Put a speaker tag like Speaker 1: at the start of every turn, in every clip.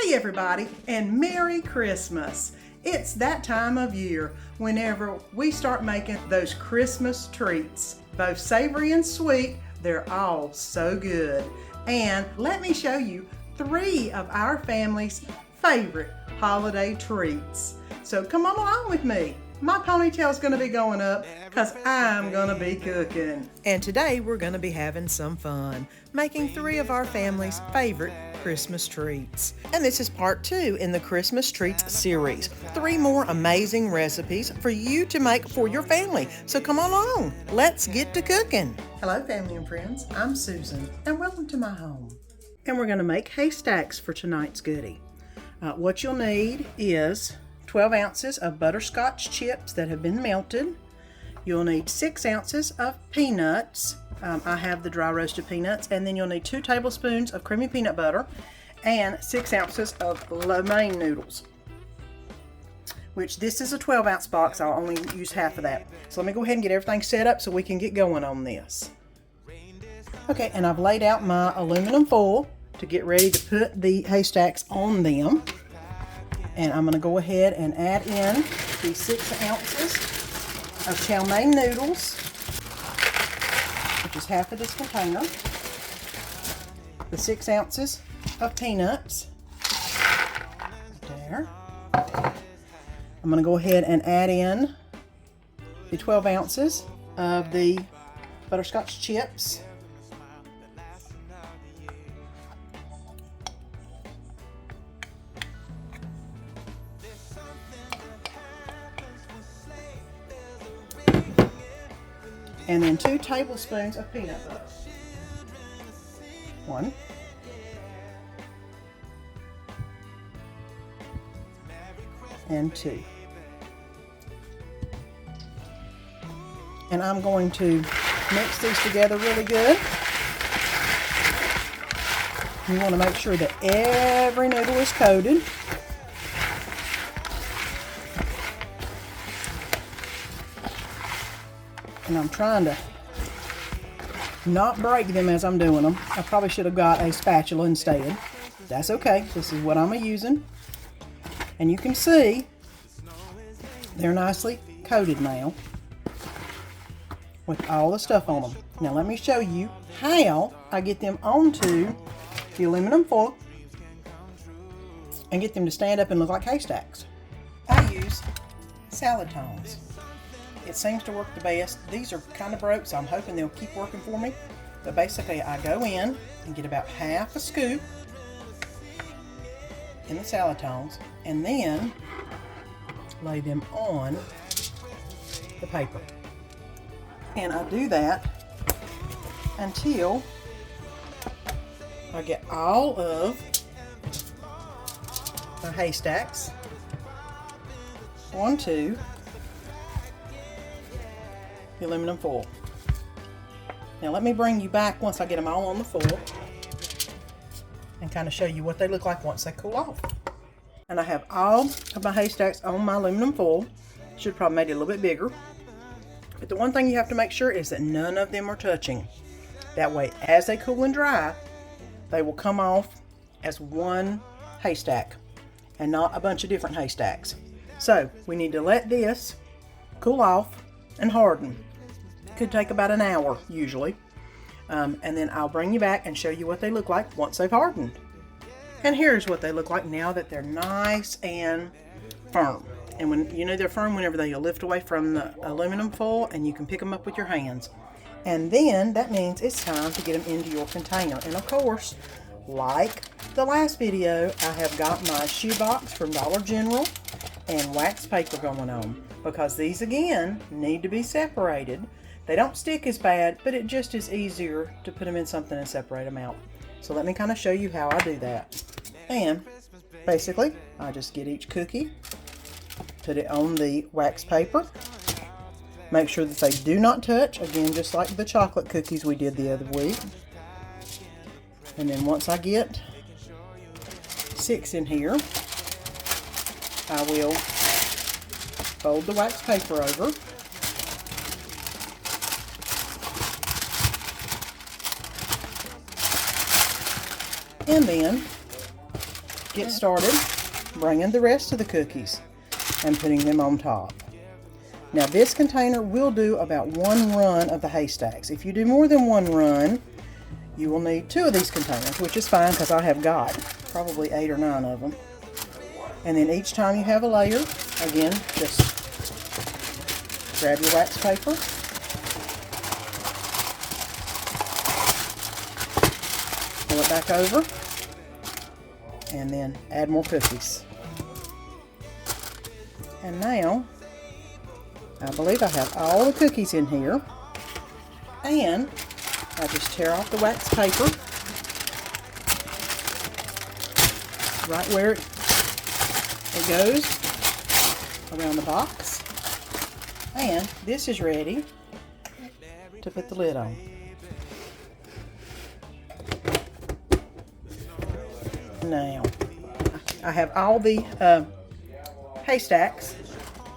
Speaker 1: Hey everybody, and Merry Christmas! It's that time of year whenever we start making those Christmas treats. Both savory and sweet, they're all so good. And let me show you 3 of our family's favorite holiday treats. So come on along with me. My ponytail's gonna be going up because I'm gonna be cooking.
Speaker 2: And today we're gonna be having some fun, making 3 of our family's favorite Christmas treats. And this is part 2 in the Christmas Treats series. 3 more amazing recipes for you to make for your family. So come on along, let's get to cooking.
Speaker 1: Hello family and friends, I'm Susan and welcome to my home. And we're gonna make haystacks for tonight's goodie. What you'll need is 12 ounces of butterscotch chips that have been melted. You'll need 6 ounces of peanuts. I have the dry roasted peanuts. And then you'll need 2 tablespoons of creamy peanut butter and 6 ounces of lo mein noodles, which this is a 12 ounce box. I'll only use half of that. So let me go ahead and get everything set up so we can get going on this. Okay, and I've laid out my aluminum foil to get ready to put the haystacks on them. And I'm going to go ahead and add in the 6 ounces of chow mein noodles, which is half of this container, the 6 ounces of peanuts, there. I'm going to go ahead and add in the 12 ounces of the butterscotch chips, and then 2 tablespoons of peanut butter. 1. And 2. And I'm going to mix these together really good. You want to make sure that every noodle is coated. And I'm trying to not break them as I'm doing them. I probably should have got a spatula instead. That's okay. This is what I'm using. And you can see they're nicely coated now with all the stuff on them. Now let me show you how I get them onto the aluminum foil and get them to stand up and look like haystacks. I use salad tongs. It seems to work the best. These are kind of broke, so I'm hoping they'll keep working for me. But basically, I go in and get about half a scoop in the salad tongs, and then lay them on the paper. And I do that until I get all of the haystacks onto the aluminum foil. Now let me bring you back once I get them all on the foil and kind of show you what they look like once they cool off. And I have all of my haystacks on my aluminum foil. Should probably make it a little bit bigger. But the one thing you have to make sure is that none of them are touching. That way, as they cool and dry, they will come off as one haystack and not a bunch of different haystacks. So we need to let this cool off and harden. Could take about an hour usually, and then I'll bring you back and show you what they look like once they've hardened. And here's what they look like now that they're nice and firm. And when you know they're firm, whenever they lift away from the aluminum foil and you can pick them up with your hands. And then that means it's time to get them into your container. And of course, like the last video, I have got my shoebox from Dollar General and wax paper going on, because these again need to be separated. They don't stick as bad, but it just is easier to put them in something and separate them out. So let me kind of show you how I do that. And basically, I just get each cookie, put it on the wax paper, make sure that they do not touch, again just like the chocolate cookies we did the other week. And then once I get 6 in here, I will fold the wax paper over, and then get started bringing the rest of the cookies and putting them on top. Now this container will do about 1 run of the Haystacks. If you do more than 1 run, you will need 2 of these containers, which is fine because I have got probably 8 or 9 of them. And then each time you have a layer, again, just grab your wax paper, pull it back over, and then add more cookies. And now, I believe I have all the cookies in here, and I just tear off the wax paper right where it goes around the box, and this is ready to put the lid on. Now, I have all the Haystacks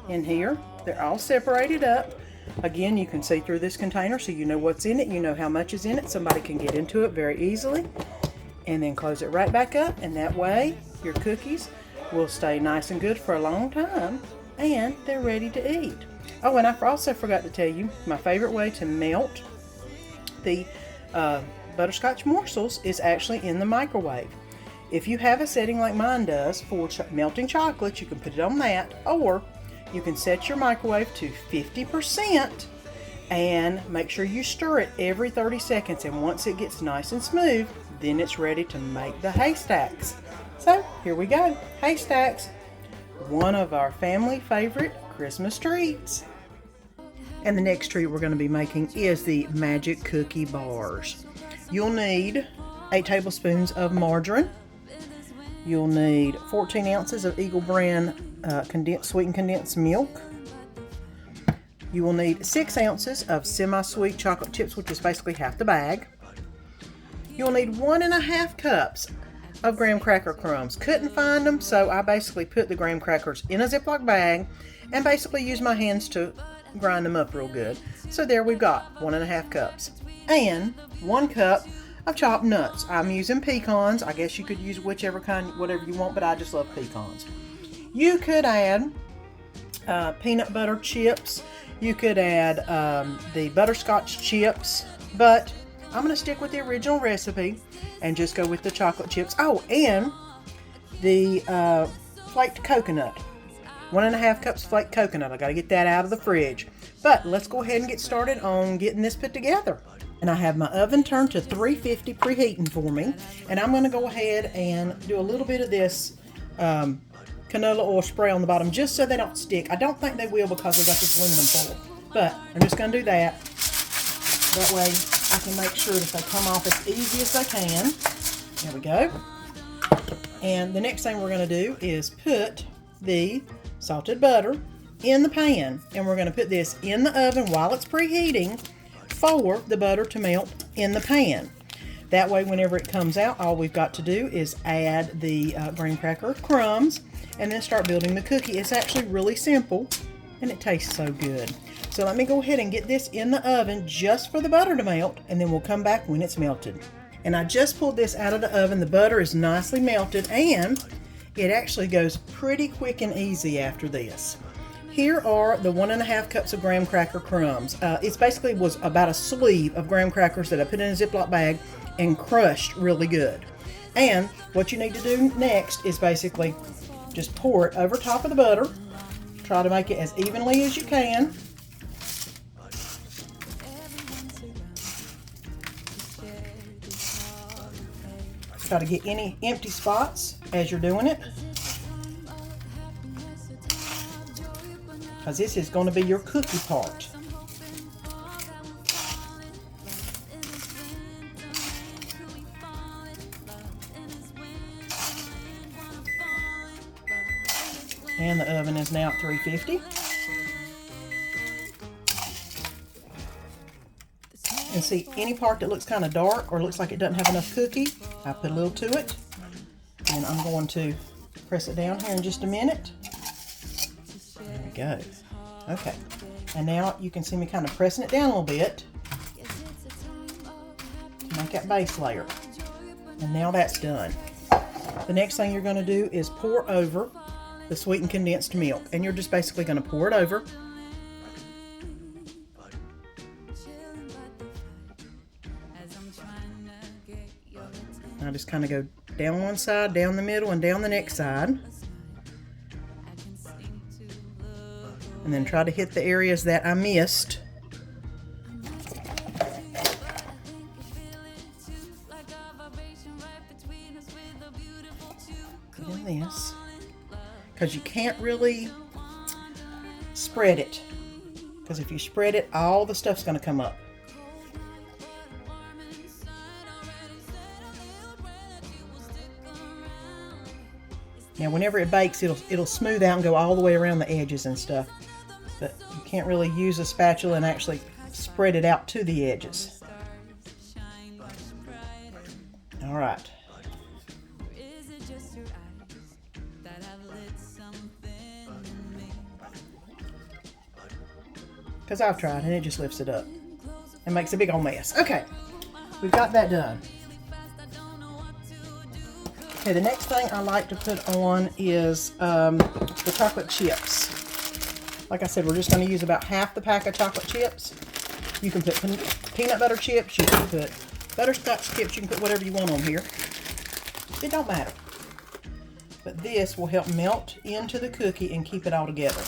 Speaker 1: in here. They're all separated up. Again, you can see through this container so you know what's in it. You know how much is in it. Somebody can get into it very easily. And then close it right back up, and that way your cookies will stay nice and good for a long time, and they're ready to eat. Oh, and I also forgot to tell you, my favorite way to melt the butterscotch morsels is actually in the microwave. If you have a setting like mine does for melting chocolate, you can put it on that, or you can set your microwave to 50% and make sure you stir it every 30 seconds. And once it gets nice and smooth, then it's ready to make the Haystacks. So here we go, Haystacks, one of our family favorite Christmas treats. And the next treat we're going to be making is the Magic Cookie Bars. You'll need 8 tablespoons of margarine. You'll need 14 ounces of Eagle brand sweetened condensed milk. You will need 6 ounces of semi-sweet chocolate chips, which is basically half the bag. You'll need 1.5 cups of graham cracker crumbs. Couldn't find them, so I basically put the graham crackers in a Ziploc bag and basically use my hands to grind them up real good. So there we've got 1.5 cups. And 1 cup of chopped nuts. I'm using pecans. I guess you could use whichever kind, whatever you want, but I just love pecans. You could add peanut butter chips. You could add the butterscotch chips, but I'm going to stick with the original recipe and just go with the chocolate chips. Oh, and the flaked coconut. 1.5 cups flaked coconut. I got to get that out of the fridge. But let's go ahead and get started on getting this put together. And I have my oven turned to 350 preheating for me. And I'm going to go ahead and do a little bit of this canola oil spray on the bottom just so they don't stick. I don't think they will because we got this aluminum foil. But I'm just going to do that. That way I can make sure that they come off as easy as they can. There we go. And the next thing we're going to do is put the salted butter in the pan. And we're going to put this in the oven while it's preheating for the butter to melt in the pan. That way whenever it comes out, all we've got to do is add the graham cracker crumbs and then start building the cookie. It's actually really simple and it tastes so good. So let me go ahead and get this in the oven just for the butter to melt, and then we'll come back when it's melted. And I just pulled this out of the oven. The butter is nicely melted and it actually goes pretty quick and easy after this. Here are the 1.5 cups of graham cracker crumbs. It basically was about a sleeve of graham crackers that I put in a Ziploc bag and crushed really good. And what you need to do next is basically just pour it over top of the butter. Try to make it as evenly as you can. Try to get any empty spots as you're doing it, because this is going to be your cookie part. And the oven is now at 350. And see, any part that looks kind of dark or looks like it doesn't have enough cookie, I put a little to it. And I'm going to press it down here in just a minute. There we go. Okay. And now you can see me kind of pressing it down a little bit to make that base layer. And now that's done. The next thing you're going to do is pour over the sweetened condensed milk. And you're just basically going to pour it over. I just kind of go down one side, down the middle, and down the next side. And then try to hit the areas that I missed. And this, because you can't really spread it, because if you spread it, all the stuff's going to come up. Now whenever it bakes, it'll smooth out and go all the way around the edges and stuff. But you can't really use a spatula and actually spread it out to the edges. All right. Because I've tried and it just lifts it up and makes a big old mess. Okay, we've got that done. Okay, the next thing I like to put on is the chocolate chips. Like I said, we're just going to use about half the pack of chocolate chips. You can put peanut butter chips, you can put butterscotch chips, you can put whatever you want on here. It don't matter. But this will help melt into the cookie and keep it all together.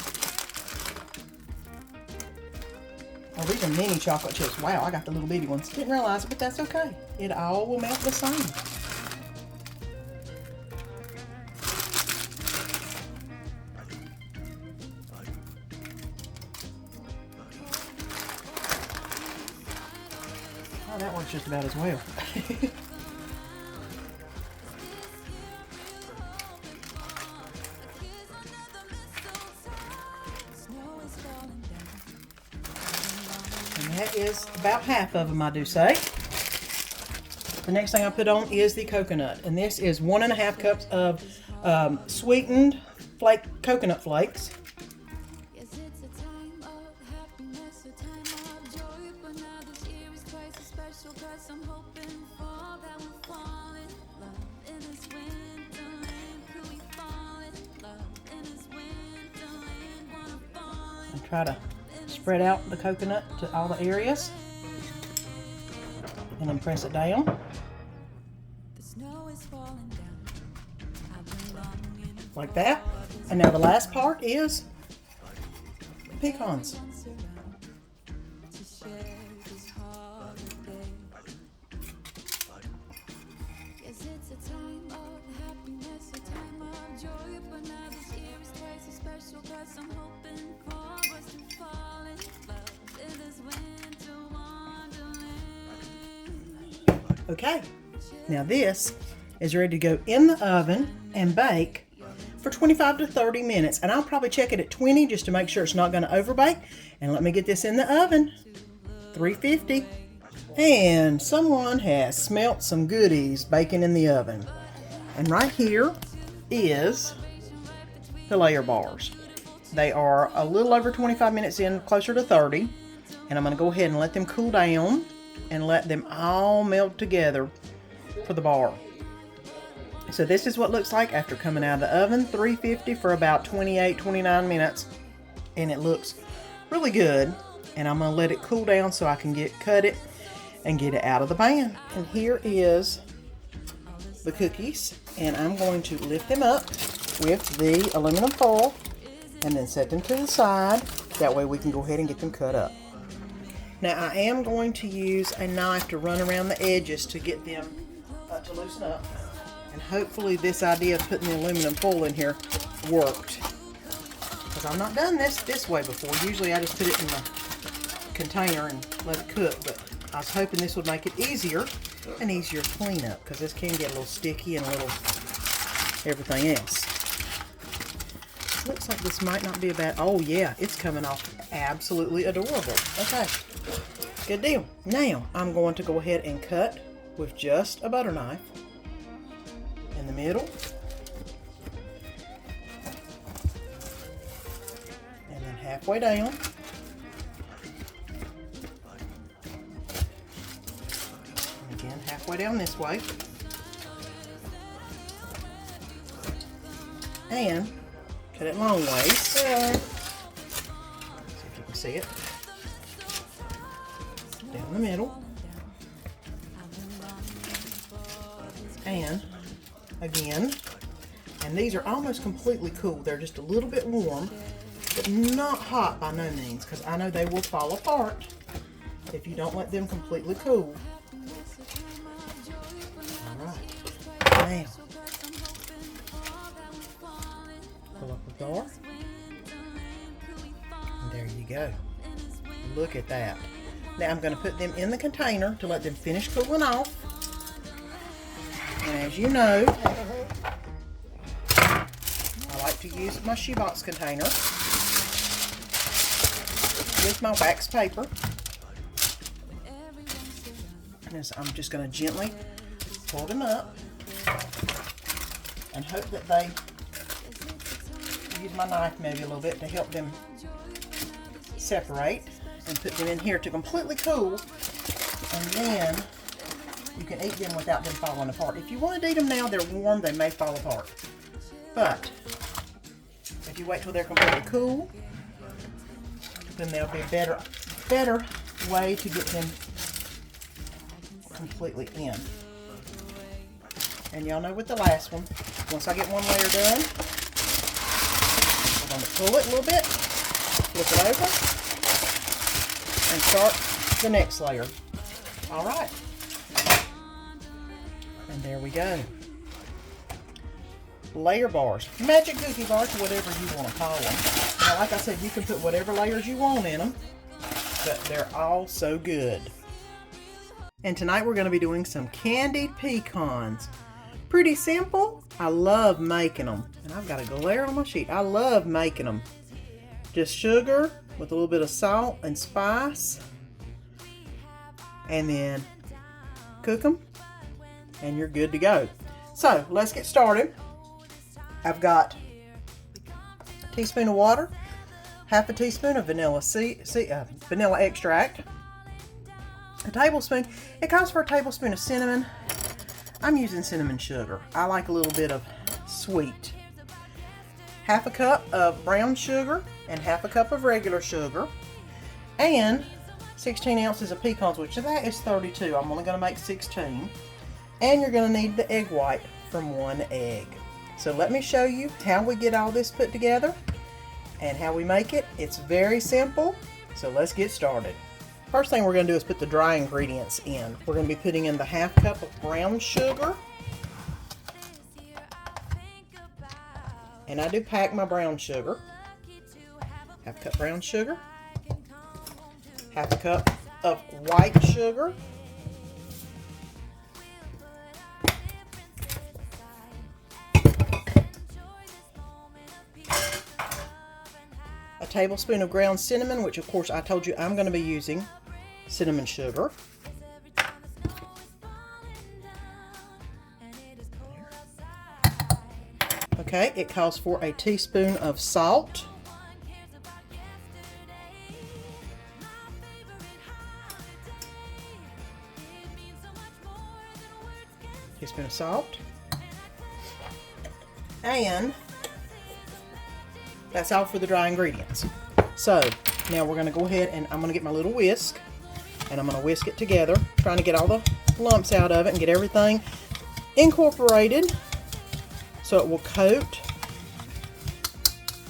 Speaker 1: Oh, these are mini chocolate chips. Wow, I got the little bitty ones. Didn't realize it, but that's okay. It all will melt the same. Oh, that works just about as well. And that is about half of them, I do say. The next thing I put on is the coconut. And this is 1.5 cups of sweetened coconut flakes. And try to spread out the coconut to all the areas. And then press it down. Like that. And now the last part is pecans. Okay, now this is ready to go in the oven and bake for 25 to 30 minutes. And I'll probably check it at 20 just to make sure it's not going to overbake. And let me get this in the oven, 350. And someone has smelt some goodies baking in the oven. And right here is the layer bars. They are a little over 25 minutes in, closer to 30. And I'm going to go ahead and let them cool down and let them all melt together for the bar. So this is what it looks like after coming out of the oven, 350 for about 28-29 minutes. And it looks really good. And I'm going to let it cool down so I can cut it and get it out of the pan. And here is the cookies. And I'm going to lift them up with the aluminum foil and then set them to the side. That way we can go ahead and get them cut up. Now I am going to use a knife to run around the edges to get them to loosen up. And hopefully this idea of putting the aluminum foil in here worked. Because I've not done this way before. Usually I just put it in the container and let it cook. But I was hoping this would make it easier and easier to clean up. Because this can get a little sticky and a little everything else. Looks like this might not be a bad... Oh yeah, it's coming off absolutely adorable. Okay, good deal. Now I'm going to go ahead and cut with just a butter knife in the middle. And then halfway down. And again, halfway down this way. and cut it long ways. See if you can see it. Down the middle. And again, and these are almost completely cool. They're just a little bit warm, but not hot by no means, because I know they will fall apart if you don't let them completely cool. All right, now pull up the bar, and there you go. Look at that. Now I'm going to put them in the container to let them finish cooling off. And as you know, I like to use my shoebox container with my wax paper. And so I'm just going to gently pull them up and hope that they use my knife maybe a little bit to help them separate, and put them in here to completely cool, and then you can eat them without them falling apart. If you want to eat them now, they're warm, they may fall apart. But if you wait till they're completely cool, then there'll be a better way to get them completely in. And y'all know with the last one, once I get one layer done, I'm going to pull it a little bit, flip it over, and start the next layer. All right. And there we go. Layer bars, magic cookie bars, whatever you want to call them. Now, like I said, you can put whatever layers you want in them, but they're all so good. And tonight we're going to be doing some candied pecans. Pretty simple. I love making them. And I've got a glare on my sheet. I love making them. Just sugar with a little bit of salt and spice. And then cook them. And you're good to go. So let's get started. I've got a teaspoon of water, half a teaspoon of vanilla extract, a tablespoon. It calls for a tablespoon of cinnamon. I'm using cinnamon sugar. I like a little bit of sweet. Half a cup of brown sugar and half a cup of regular sugar, and 16 ounces of pecans, which that is 32. I'm only going to make 16. And you're going to need the egg white from 1 egg. So let me show you how we get all this put together and how we make it. It's very simple. So let's get started. First thing we're going to do is put the dry ingredients in. We're going to be putting in the half cup of brown sugar. And I do pack my brown sugar. Half cup brown sugar. Half a cup of white sugar. A tablespoon of ground cinnamon, which of course I told you I'm going to be using cinnamon sugar. Okay, it calls for a teaspoon of salt. Teaspoon of salt. And that's all for the dry ingredients. So now we're going to go ahead and I'm going to get my little whisk and I'm going to whisk it together, trying to get all the lumps out of it and get everything incorporated so it will coat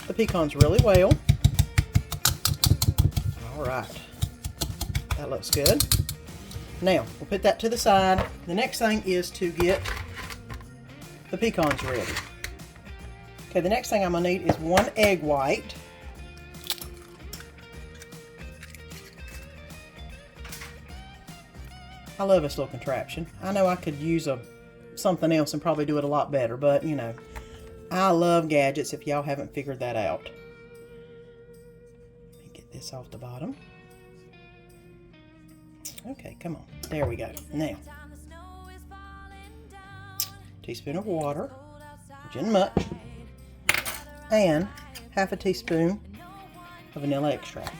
Speaker 1: the pecans really well. All right, that looks good. Now we'll put that to the side. The next thing is to get the pecans ready. Okay, the next thing I'm going to need is 1 egg white. I love this little contraption. I know I could use something else and probably do it a lot better, but you know, I love gadgets if y'all haven't figured that out. Let me get this off the bottom. Okay, come on. There we go. Now, teaspoon of water, which isn't much. And half a teaspoon of vanilla extract.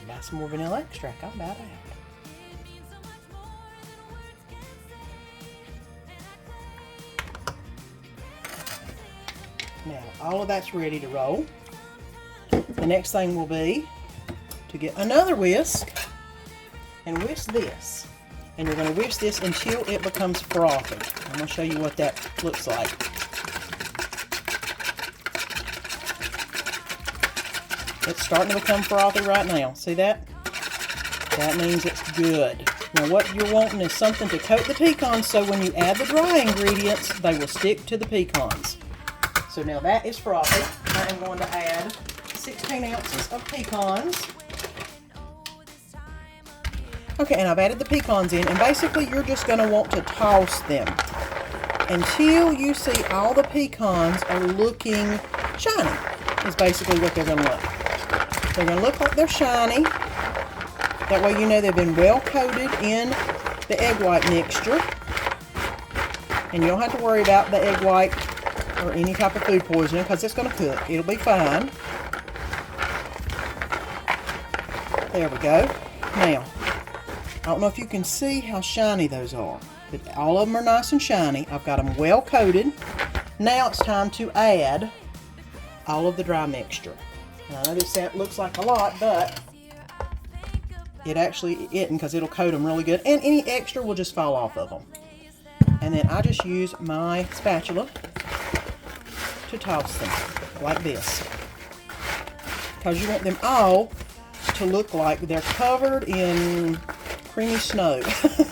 Speaker 1: Buy some more vanilla extract. I'll buy that. Now, all of that's ready to roll. The next thing will be to get another whisk and whisk this. And you're going to whisk this until it becomes frothy. I'm going to show you what that looks like. It's starting to become frothy right now. See that? That means it's good. Now what you're wanting is something to coat the pecans so when you add the dry ingredients, they will stick to the pecans. So now that is frothy. I am going to add 16 ounces of pecans. Okay, and I've added the pecans in, and basically you're just going to want to toss them until you see all the pecans are looking shiny, is basically what they're going to look. They're going to look like they're shiny. That way you know they've been well coated in the egg white mixture. And you don't have to worry about the egg white or any type of food poisoning because it's going to cook. It'll be fine. There we go. Now, I don't know if you can see how shiny those are, but all of them are nice and shiny. I've got them well coated. Now it's time to add all of the dry mixture. And I know this looks like a lot, but it actually isn't because it'll coat them really good. And any extra will just fall off of them. And then I just use my spatula to toss them like this. Because you want them all to look like they're covered in creamy snow.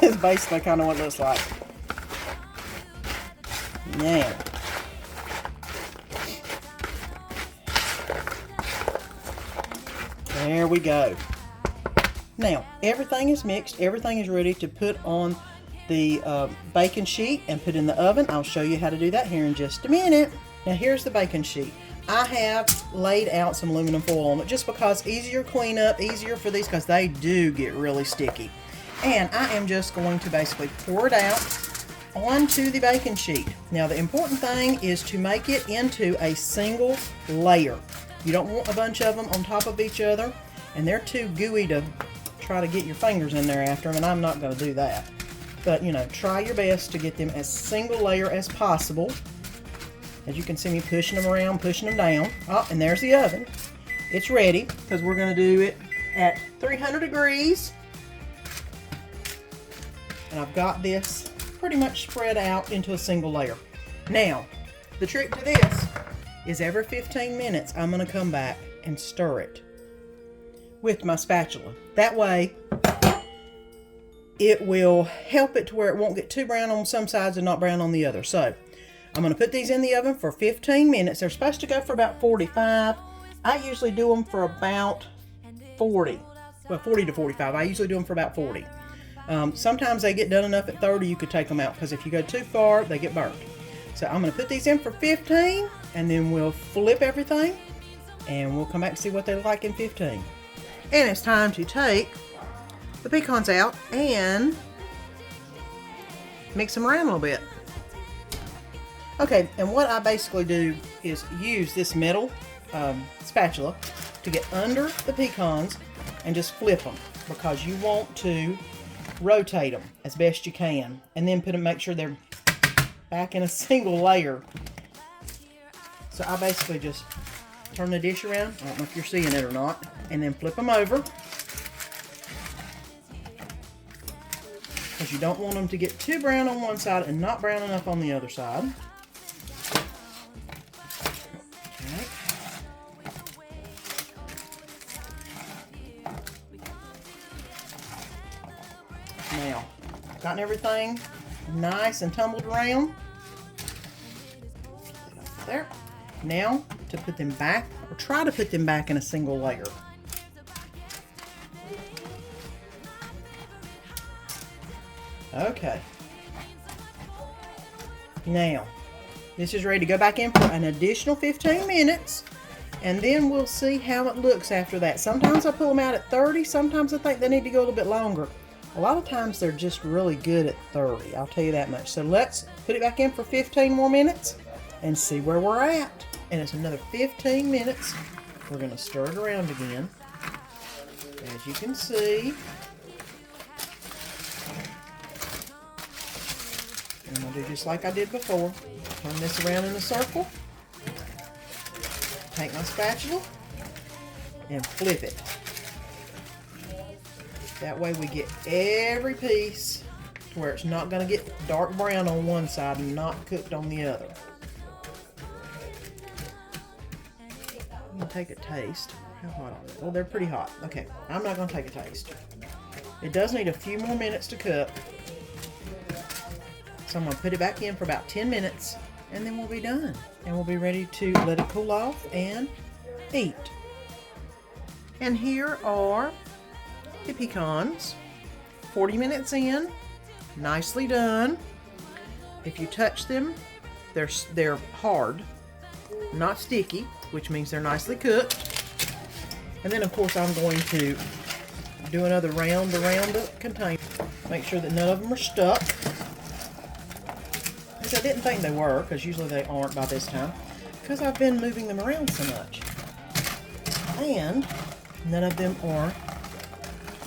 Speaker 1: Is basically kind of what it looks like. Now, there we go. Now, everything is mixed. Everything is ready to put on the baking sheet and put in the oven. I'll show you how to do that here in just a minute. Now, here's the baking sheet. I have laid out some aluminum foil on it just because easier cleanup, easier for these because they do get really sticky. And I am just going to basically pour it out onto the baking sheet. Now, the important thing is to make it into a single layer. You don't want a bunch of them on top of each other, and they're too gooey to try to get your fingers in there after them, and I'm not going to do that. But, you know, try your best to get them as single layer as possible. As you can see me pushing them around, pushing them down. Oh, and there's the oven. It's ready because we're going to do it at 300 degrees. And I've got this pretty much spread out into a single layer. Now, the trick to this is every 15 minutes I'm going to come back and stir it with my spatula. That way it will help it to where it won't get too brown on some sides and not brown on the other. So I'm going to put these in the oven for 15 minutes. They're supposed to go for about 45. I usually do them for about 40. Well, 40 to 45. I usually do them for about 40. Sometimes they get done enough at 30 you could take them out because if you go too far, they get burnt. So I'm going to put these in for 15 and then we'll flip everything and we'll come back and see what they look like in 15. And it's time to take the pecans out and mix them around a little bit. Okay, and what I basically do is use this metal spatula to get under the pecans and just flip them because you want to rotate them as best you can and then make sure they're back in a single layer. So I basically just turn the dish around, I don't know if you're seeing it or not, and then flip them over because you don't want them to get too brown on one side and not brown enough on the other side. Now, gotten everything nice and tumbled around. There. Now, to put them back, or try to put them back in a single layer. Okay. Now, this is ready to go back in for an additional 15 minutes. And then we'll see how it looks after that. Sometimes I pull them out at 30. Sometimes I think they need to go a little bit longer. A lot of times they're just really good at 30, I'll tell you that much. So let's put it back in for 15 more minutes and see where we're at. And it's another 15 minutes. We're going to stir it around again. As you can see. And I'm going to do just like I did before. Turn this around in a circle. take my spatula and flip it. That way we get every piece to where it's not going to get dark brown on one side and not cooked on the other. I'm going to take a taste. How hot are they? Oh, they're pretty hot. Okay, I'm not going to take a taste. It does need a few more minutes to cook. So I'm going to put it back in for about 10 minutes and then we'll be done. And we'll be ready to let it cool off and eat. And here are the pecans. 40 minutes in, nicely done. If you touch them, they're hard, not sticky, which means they're nicely cooked. And then of course I'm going to do another round around the container. Make sure that none of them are stuck. Which I didn't think they were, because usually they aren't by this time, because I've been moving them around so much. And none of them are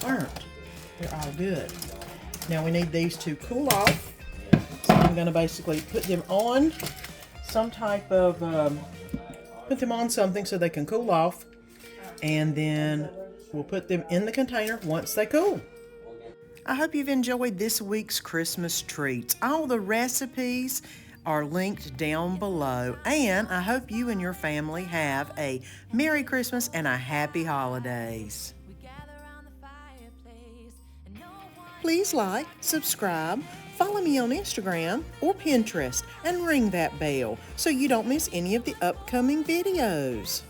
Speaker 1: burnt. They're all good. Now we need these to cool off. So I'm going to basically put them on some type of, put them on something so they can cool off. And then we'll put them in the container once they cool. I hope you've enjoyed this week's Christmas treats. All the recipes are linked down below. And I hope you and your family have a Merry Christmas and a Happy Holidays. Please like, subscribe, follow me on Instagram or Pinterest, and ring that bell so you don't miss any of the upcoming videos.